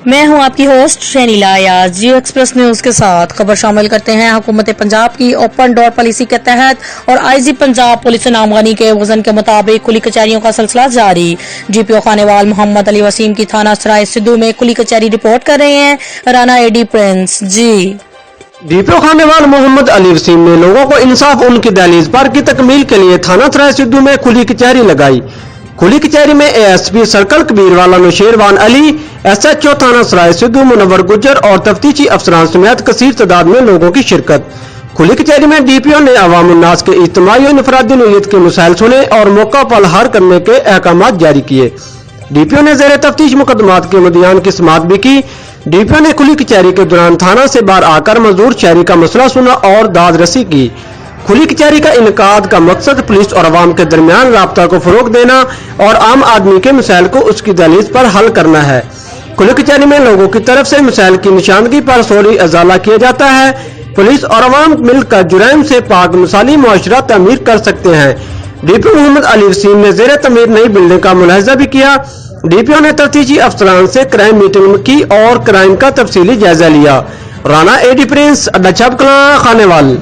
میں ہوں آپ کی host Shaneela Ayaz. Geo Express News کے ساتھ خبر شامل کرتے ہیں۔ حکومت پنجاب کی اوپن ڈور پالیسی کے تحت اور آئی جی پنجاب پولیس انعام غنی کے وزن کے مطابق کھلی کچہریوں کا سلسلہ جاری۔ ڈی پی او خانیوال محمد علی وسیم کی تھانہ سرائے سدھو میں کھلی کچہری رپورٹ کر رہے ہیں رانا اے ڈی پرنس۔ ڈی پی او خانیوال محمد علی وسیم نے لوگوں کو انصاف ان کی دہلیز پر کی تکمیل کے لیے تھانہ سرائے سدھو میں کھلی کچہری لگائی۔ کھلی کچہری میں اے ایس پی سرکل کبیر والا نوشیروان علی، ایس ایچ او تھانہ سرائے سدھو منور گجر اور تفتیشی افسران سمیت کثیر تعداد میں لوگوں کی شرکت۔ کھلی کچہری میں ڈی پی او نے عوام الناس کے اجتماعی و انفرادی نوعیت کے مسائل سنے اور موقع پر حل کرنے کے احکامات جاری کیے۔ ڈی پی او نے زیر تفتیش مقدمات کے مدعیان کی سماعت بھی کی۔ ڈی پی او نے کھلی کچہری کے دوران تھانہ سے باہر آ کر مزدور شہری کا مسئلہ سنا اور داد رسی کی۔ کھلی کچہری کا انعقاد کا مقصد پولیس اور عوام کے درمیان رابطہ کو فروغ دینا اور عام آدمی کے مسائل کو اس کی دہلیز پر حل کرنا ہے۔ کھلی کچہری میں لوگوں کی طرف سے مسائل کی نشاندہی پر فوری ازالہ کیا جاتا ہے۔ پولیس اور عوام مل کر جرائم سے پاک مثالی معاشرہ تعمیر کر سکتے ہیں۔ ڈی پی او محمد علی وسیم نے زیر تعمیر نئی بلڈنگ کا ملاحظہ بھی کیا۔ ڈی پی او نے تفتیشی افسران سے کرائم میٹنگ کی اور کرائم کا تفصیلی جائزہ لیا۔ رانا اے ڈی پرنس، اڈا چھپ کلاں، خانیوال۔